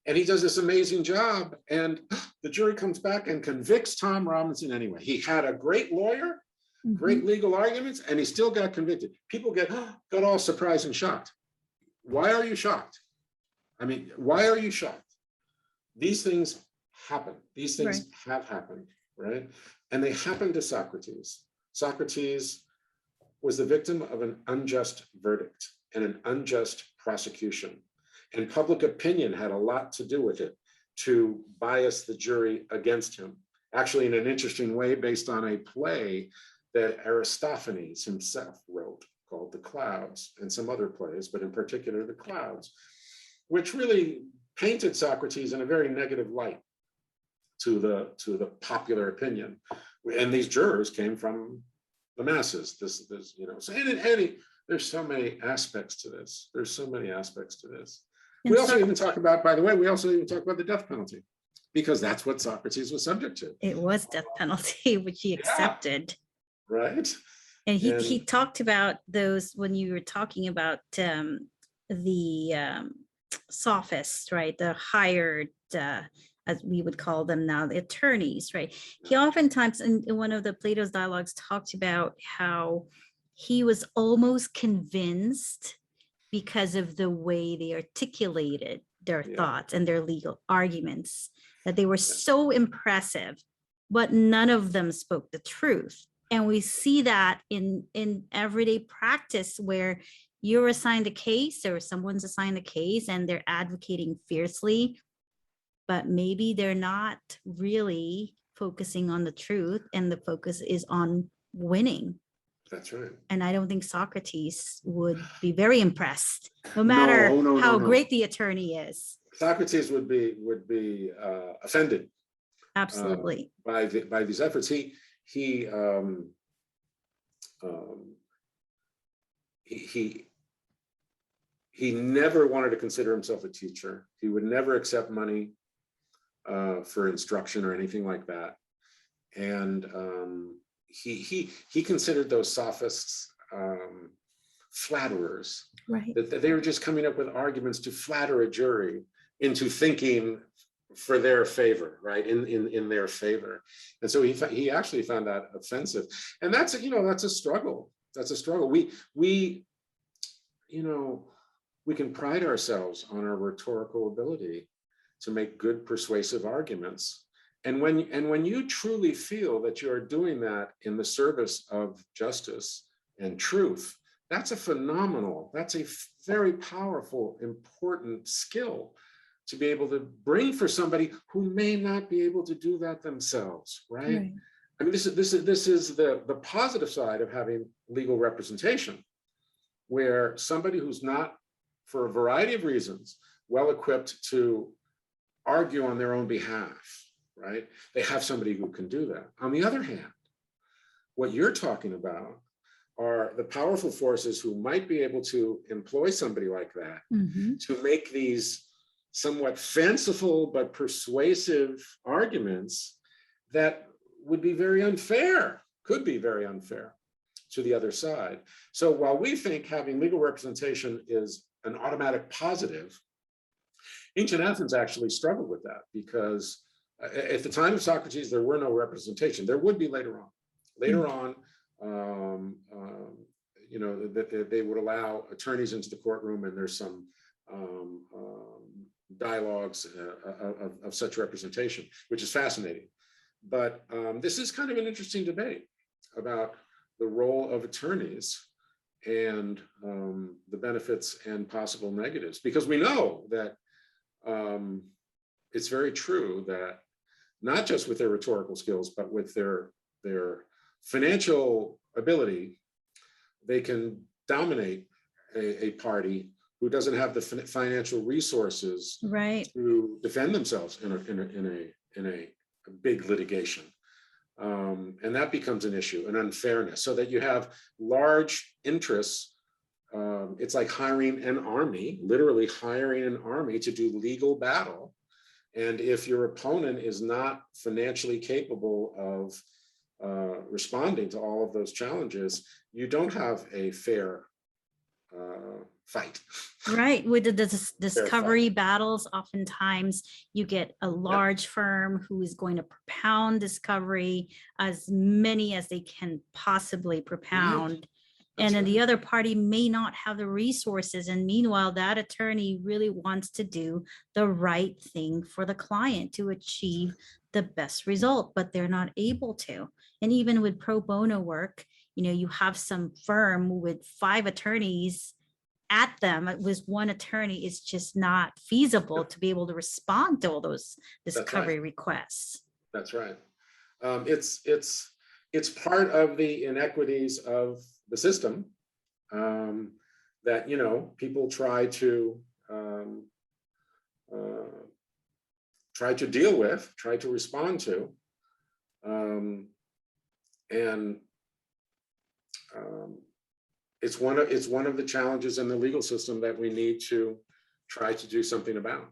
And he does this amazing job, and the jury comes back and convicts Tom Robinson anyway. He had a great lawyer, great legal arguments, and he still got convicted. People got all surprised and shocked. Why are you shocked? I mean, why are you shocked? These things happen. These things have happened, right? And they happened to Socrates. Socrates was the victim of an unjust verdict and an unjust prosecution. And public opinion had a lot to do with it, to bias the jury against him. Actually, in an interesting way, based on a play that Aristophanes himself wrote called The Clouds, and some other plays, but in particular The Clouds, which really painted Socrates in a very negative light to the popular opinion. And these jurors came from the masses. There's so many aspects to this. There's so many aspects to this. We also even talk about, by the way, the death penalty, because that's what Socrates was subject to. It was death penalty, which he accepted. Right. And he talked about those when you were talking about the sophists, right? The hired as we would call them now, the attorneys, right? He oftentimes in one of the Plato's dialogues talked about how he was almost convinced because of the way they articulated their thoughts and their legal arguments, that they were so impressive, but none of them spoke the truth. And we see that in everyday practice where you're assigned a case or someone's assigned a case and they're advocating fiercely, but maybe they're not really focusing on the truth and the focus is on winning. That's right. And I don't think Socrates would be very impressed, no matter how great the attorney is. Socrates would be offended. Absolutely. By these efforts. He never wanted to consider himself a teacher. He would never accept money for instruction or anything like that. And he considered those sophists flatterers. Right. That they were just coming up with arguments to flatter a jury into thinking for their favor, right? In their favor. And so he actually found that offensive. And that's a struggle. That's a struggle. We can pride ourselves on our rhetorical ability to make good persuasive arguments. And when you truly feel that you are doing that in the service of justice and truth, that's a very powerful, important skill to be able to bring for somebody who may not be able to do that themselves, right? I mean, this is the positive side of having legal representation, where somebody who's not, for a variety of reasons, well equipped to argue on their own behalf, right? They have somebody who can do that. On the other hand, what you're talking about are the powerful forces who might be able to employ somebody like that to make these somewhat fanciful but persuasive arguments that would be very unfair, could be very unfair to the other side. So while we think having legal representation is an automatic positive, ancient Athens actually struggled with that, because at the time of Socrates, there were no representation. There would be later on. Later on, that they would allow attorneys into the courtroom, and there's some dialogues of such representation, which is fascinating. But this is kind of an interesting debate about the role of attorneys and the benefits and possible negatives, because we know that it's very true that not just with their rhetorical skills, but with their financial ability, they can dominate a party who doesn't have the financial resources to defend themselves in a big litigation. And that becomes an issue, an unfairness, so that you have large interests. It's like hiring an army, literally hiring an army to do legal battle. And if your opponent is not financially capable of responding to all of those challenges, you don't have a fair fight. Right. With the discovery battles, oftentimes you get a large firm who is going to propound discovery, as many as they can possibly propound. And then the other party may not have the resources. And meanwhile, that attorney really wants to do the right thing for the client to achieve the best result, but they're not able to. And even with pro bono work, you have some firm with 5 attorneys at them. With one attorney, it's just not feasible to be able to respond to all those discovery requests. That's right. It's part of the inequities of the system that people try to deal with, try to respond to, and it's one of the challenges in the legal system that we need to try to do something about.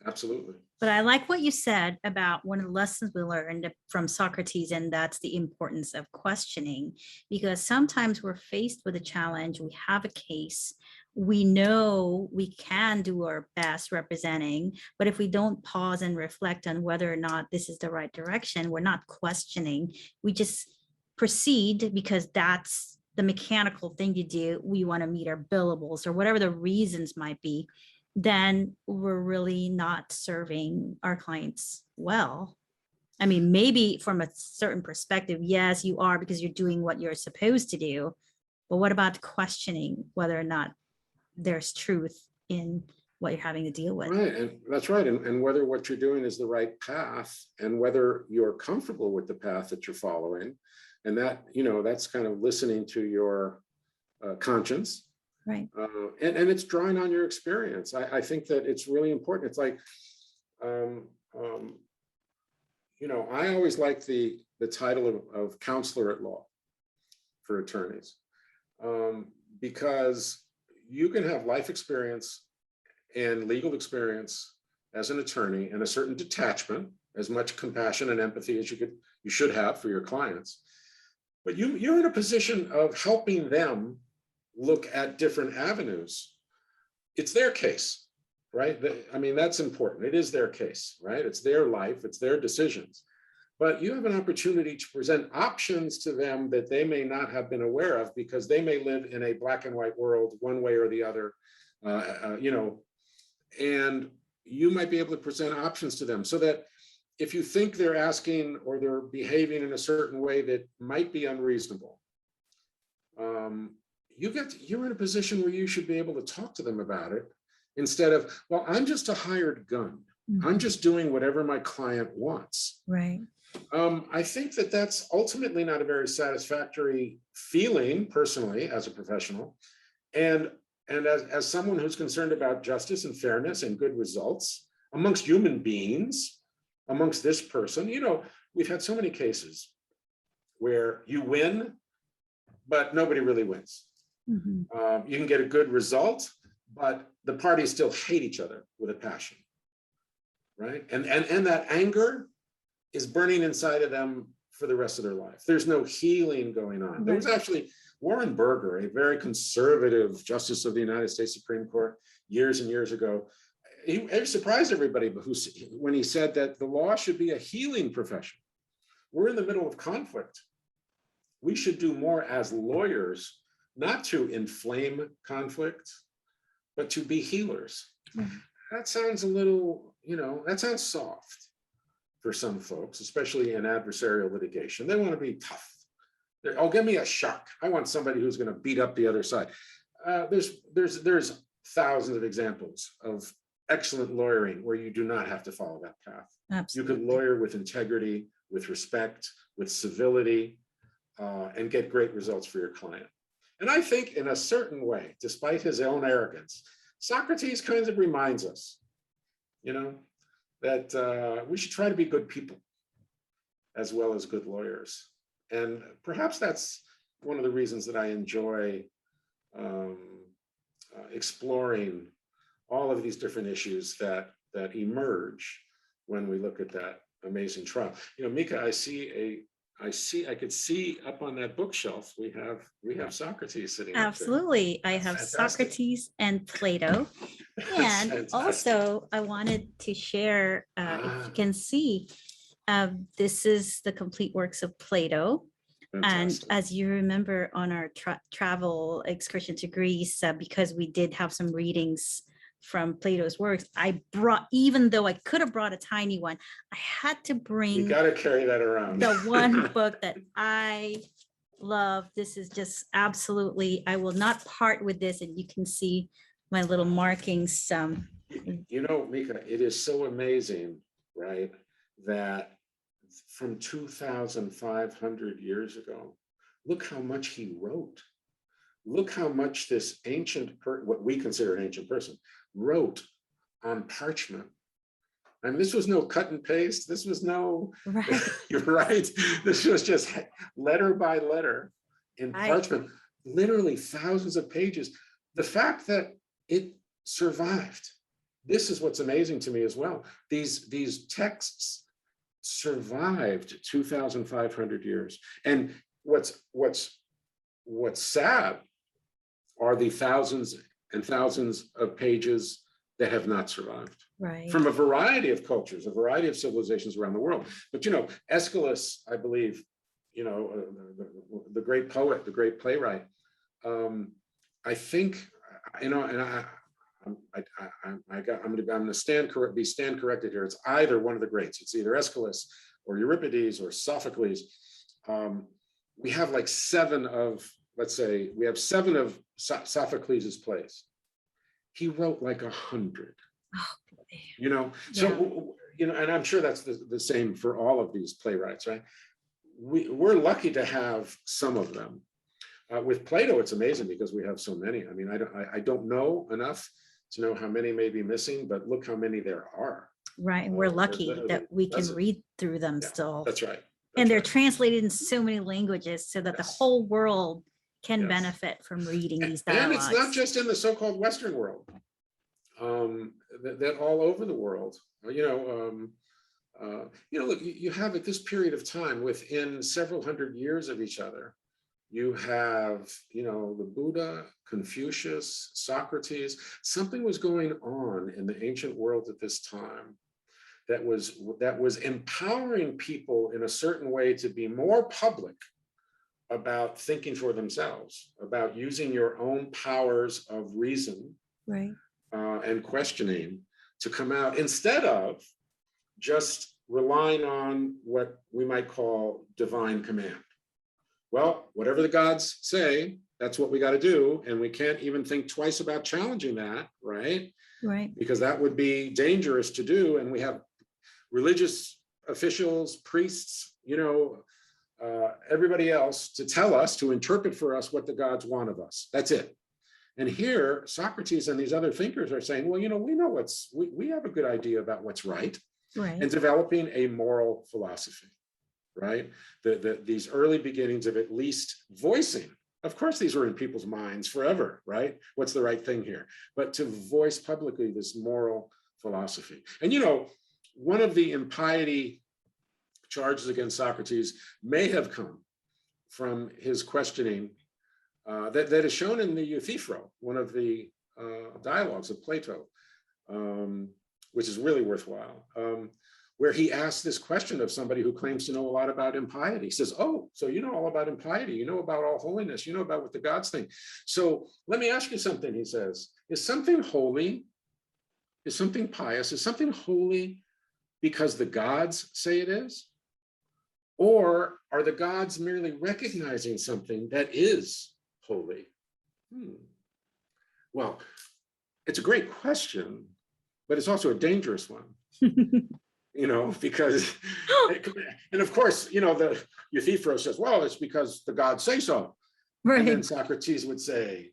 Absolutely. But I like what you said about one of the lessons we learned from Socrates, and that's the importance of questioning, because sometimes we're faced with a challenge, we have a case, we know we can do our best representing, but if we don't pause and reflect on whether or not this is the right direction, we're not questioning, we just proceed because that's the mechanical thing you do. We want to meet our billables or whatever the reasons might be, then we're really not serving our clients well. I mean, maybe from a certain perspective, yes, you are, because you're doing what you're supposed to do. But what about questioning whether or not there's truth in what you're having to deal with? Right, and that's right. And whether what you're doing is the right path, and whether you're comfortable with the path that you're following. And that, that's kind of listening to your conscience. Right. And it's drawing on your experience. I think that it's really important. It's like, I always like the title of counselor at law for attorneys, because you can have life experience and legal experience as an attorney and a certain detachment, as much compassion and empathy as you should have for your clients. But you're in a position of helping them look at different avenues. It's their case, right? I mean, that's important. It is their case, right? It's their life, it's their decisions. But you have an opportunity to present options to them that they may not have been aware of, because they may live in a black and white world one way or the other, and you might be able to present options to them, so that if you think they're asking or they're behaving in a certain way that might be unreasonable, you're in a position where you should be able to talk to them about it, instead of, well, I'm just a hired gun. I'm just doing whatever my client wants. Right. I think that that's ultimately not a very satisfactory feeling, personally, as a professional. And as someone who's concerned about justice and fairness and good results amongst human beings, amongst this person, we've had so many cases where you win, but nobody really wins. You can get a good result, but the parties still hate each other with a passion, right? And that anger is burning inside of them for the rest of their life. There's no healing going on. There was actually Warren Burger, a very conservative justice of the United States Supreme Court years and years ago. He surprised everybody when he said that the law should be a healing profession. We're in the middle of conflict. We should do more as lawyers, not to inflame conflict, but to be healers. That sounds a little, that sounds soft for some folks, especially in adversarial litigation. They want to be tough. Oh, give me a shock. I want somebody who's going to beat up the other side. There's thousands of examples of excellent lawyering where you do not have to follow that path. Absolutely. You can lawyer with integrity, with respect, with civility, and get great results for your client. And I think in a certain way, despite his own arrogance, Socrates kind of reminds us, that we should try to be good people as well as good lawyers. And perhaps that's one of the reasons that I enjoy exploring all of these different issues that emerge when we look at that amazing trial. Mika, I could see up on that bookshelf, we have Socrates sitting. Absolutely. I have fantastic. Socrates and Plato. And fantastic. Also I wanted to share, if you can see, this is the complete works of Plato. Fantastic. And as you remember on our travel excursion to Greece, because we did have some readings from Plato's works, I brought, even though I could have brought a tiny one, I had to bring. You got to carry that around. The one book that I love. This is just absolutely, I will not part with this. And you can see my little markings. Mika, it is so amazing, right? That from 2,500 years ago, look how much he wrote. Look how much this what we consider an ancient person, wrote on parchment. I mean, this was no cut and paste. This was no, right. You're right. This was just letter by letter in parchment, literally thousands of pages. The fact that it survived, this is what's amazing to me as well. These texts survived 2,500 years. And what's sad are the thousands and thousands of pages that have not survived. Right. From a variety of cultures, a variety of civilizations around the world. But, Aeschylus, I believe, the great poet, the great playwright, I think, and I'm going to stand corrected here. It's either one of the greats. It's either Aeschylus or Euripides or Sophocles. We have like seven of Sophocles' plays. He wrote like 100. Oh, so and I'm sure that's the same for all of these playwrights, right? We're lucky to have some of them. With Plato, it's amazing because we have so many. I mean, I don't know enough to know how many may be missing, but look how many there are. Right. We're lucky that we can read through them still. That's right. And they're translated in so many languages so that the whole world can benefit from reading these dialogues. And it's not just in the so-called Western world. That all over the world, look, you have at this period of time, within several hundred years of each other, you have, the Buddha, Confucius, Socrates. Something was going on in the ancient world at this time that was empowering people in a certain way to be more public about thinking for themselves, about using your own powers of reason, right, and questioning to come out, instead of just relying on what we might call divine command. Well, whatever the gods say, that's what we got to do. And we can't even think twice about challenging that, right? Right. Because that would be dangerous to do. And we have religious officials, priests, everybody else to tell us, to interpret for us what the gods want of us. That's it. And here, Socrates and these other thinkers are saying, well, we know we have a good idea about what's right, and developing a moral philosophy, right? These early beginnings of at least voicing. Of course, these were in people's minds forever, right? What's the right thing here? But to voice publicly this moral philosophy. And, one of the impiety charges against Socrates may have come from his questioning that is shown in the Euthyphro, one of the dialogues of Plato, which is really worthwhile, where he asks this question of somebody who claims to know a lot about impiety. He says, oh, so you know all about impiety, you know about all holiness, you know about what the gods think. So let me ask you something, he says, is something holy, is something pious, is something holy because the gods say it is? Or are the gods merely recognizing something that is holy? Well, it's a great question, but it's also a dangerous one, because, and of course, the Euthyphro says, well, it's because the gods say so. Right. And then Socrates would say,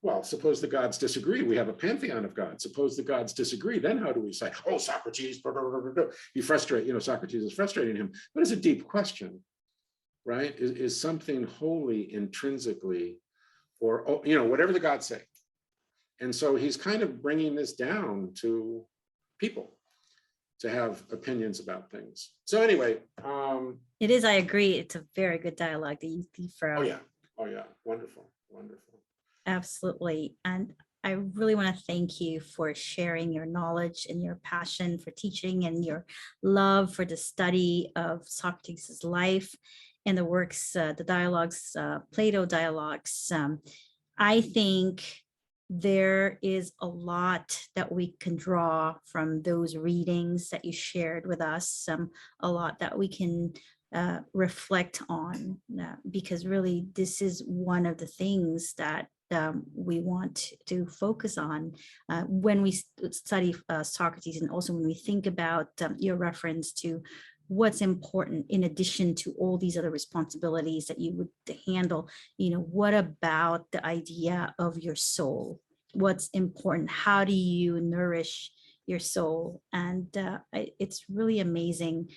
well, suppose the gods disagree. We have a pantheon of gods. Suppose the gods disagree. Then how do we say, oh, Socrates, blah, blah, blah, blah, blah. You frustrate, Socrates is frustrating him. But it's a deep question, right? Is something holy intrinsically, or, whatever the gods say? And so he's kind of bringing this down to people to have opinions about things. So anyway. It is, I agree. It's a very good dialogue that you see from. Oh yeah. Wonderful. Absolutely. And I really want to thank you for sharing your knowledge and your passion for teaching and your love for the study of Socrates' life and the works, the dialogues, Plato dialogues. I think there is a lot that we can draw from those readings that you shared with us, a lot that we can reflect on, because really this is one of the things that we want to focus on when we study Socrates, and also when we think about your reference to what's important in addition to all these other responsibilities that you would handle. What about the idea of your soul? What's important? How do you nourish your soul? And it's really amazing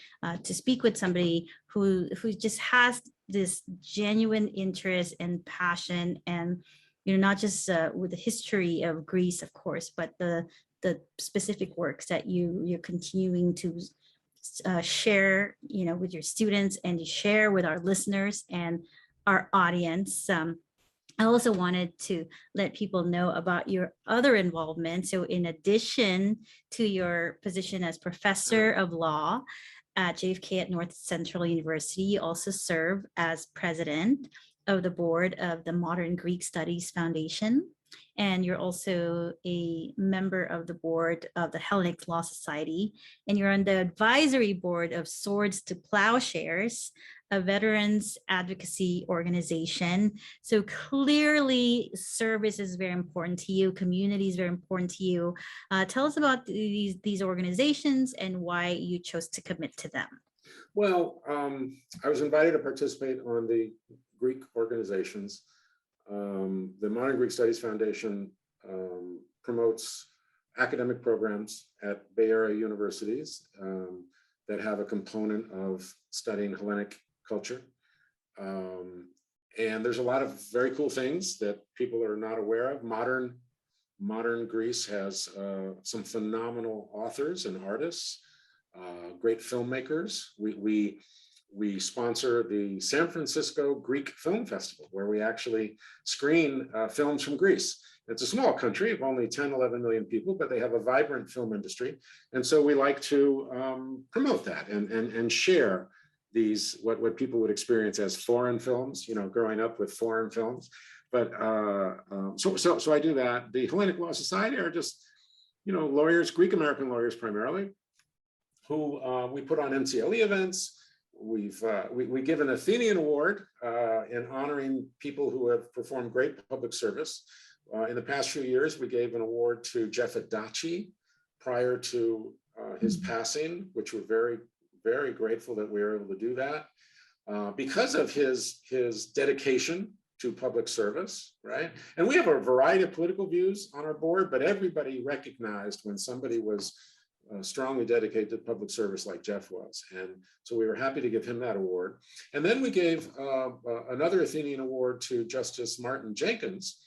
to speak with somebody who just has this genuine interest and passion, and not just with the history of Greece, of course, but the specific works that you're continuing to share, with your students, and you share with our listeners and our audience. I also wanted to let people know about your other involvement. So in addition to your position as professor of law at JFK at North Central University, you also serve as president of the board of the Modern Greek Studies Foundation. And you're also a member of the board of the Hellenic Law Society. And you're on the advisory board of Swords to Plowshares, a veterans advocacy organization. So clearly service is very important to you, community is very important to you. Tell us about these organizations and why you chose to commit to them. Well, I was invited to participate on the Greek organizations. The Modern Greek Studies Foundation promotes academic programs at Bay Area universities that have a component of studying Hellenic culture. And there's a lot of very cool things that people are not aware of. Modern Greece has some phenomenal authors and artists, great filmmakers. We sponsor the San Francisco Greek Film Festival, where we actually screen films from Greece. It's a small country of only 10, 11 million people, but they have a vibrant film industry. And so we like to promote that and share these, what people would experience as foreign films, growing up with foreign films. But so I do that. The Hellenic Law Society are just, lawyers, Greek American lawyers primarily, who we put on MCLE events. We give an Athenian award in honoring people who have performed great public service. In the past few years, we gave an award to Jeff Adachi prior to his passing, which we're very, very grateful that we were able to do that because of his dedication to public service, right? And we have a variety of political views on our board, but everybody recognized when somebody was strongly dedicated to public service like Jeff was. And so we were happy to give him that award. And then we gave another Athenian award to Justice Martin Jenkins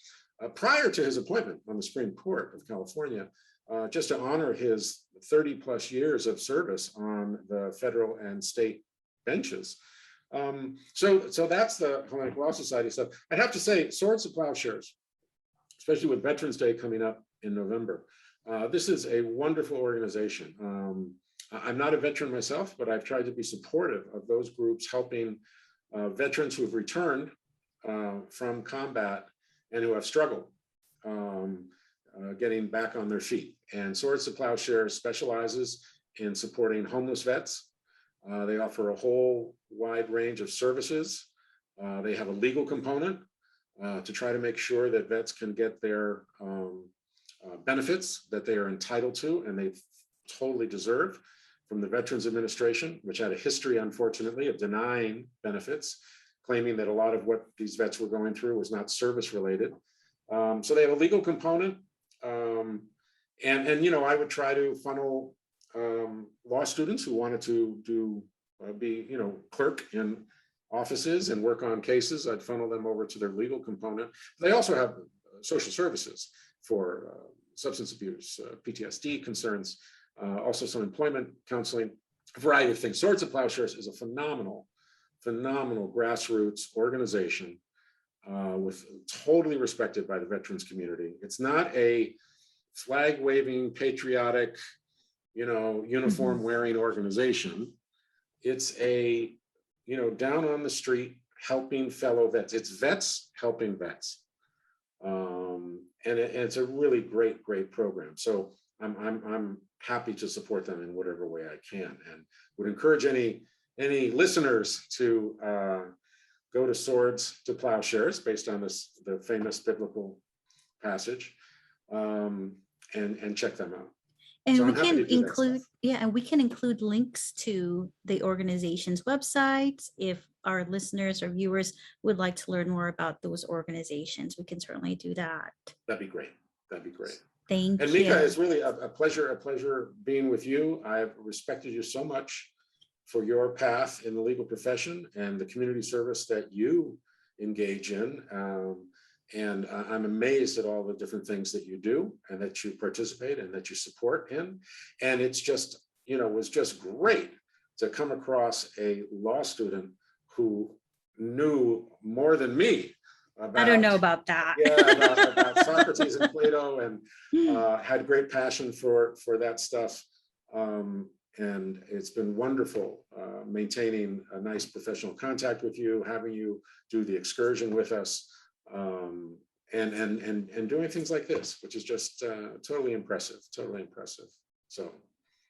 prior to his appointment on the Supreme Court of California, just to honor his 30 plus years of service on the federal and state benches. So that's the Hellenic Law Society stuff. I'd have to say, Swords to Plowshares, especially with Veterans Day coming up in November, this is a wonderful organization. I'm not a veteran myself, but I've tried to be supportive of those groups helping veterans who have returned from combat and who have struggled getting back on their feet. And Swords to Plowshares specializes in supporting homeless vets. They offer a whole wide range of services. They have a legal component to try to make sure that vets can get their benefits that they are entitled to and they totally deserve from the Veterans Administration, which had a history, unfortunately, of denying benefits, claiming that a lot of what these vets were going through was not service related. So they have a legal component. And I would try to funnel law students who wanted to be clerk in offices and work on cases. I'd funnel them over to their legal component. They also have social services for substance abuse, PTSD concerns, also some employment counseling, a variety of things. Swords to Plowshares is a phenomenal grassroots organization with totally respected by the veterans community. It's not a flag waving, patriotic, uniform wearing organization. It's a, down on the street helping fellow vets. It's vets helping vets. And it's a really great program. So I'm happy to support them in whatever way I can, and would encourage any listeners to go to Swords to Plowshares based on the famous biblical passage, and check them out. And so we can include, and we can include links to the organization's websites. If our listeners or viewers would like to learn more about those organizations, we can certainly do that. That'd be great. Thank you. And Mika, it's really a pleasure being with you. I've respected you so much for your path in the legal profession and the community service that you engage in. And I'm amazed at all the different things that you do and that you participate and that you support in. And it's just, was just great to come across a law student who knew more than me I don't know about that. About Socrates and Plato, and had great passion for that stuff. And it's been wonderful maintaining a nice professional contact with you, having you do the excursion with us, and doing things like this, which is just totally impressive. So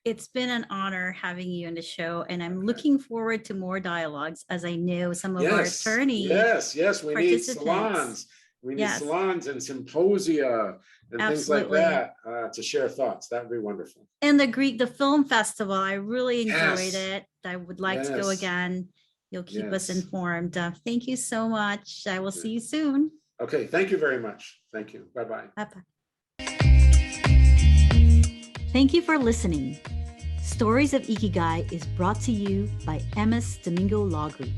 it's been an honor having you on the show, and I'm looking forward to more dialogues, as I know some of our attorneys. Yes, we need salons. We need salons and symposia and things like that to share thoughts. That would be wonderful. And the film festival, I really enjoyed it. I would like to go again. You'll keep us informed. Thank you so much. I will see you soon. Okay, thank you very much. Thank you. Bye-bye. Bye-bye. Thank you for listening. Stories of Ikigai is brought to you by MS Domingo Law Group.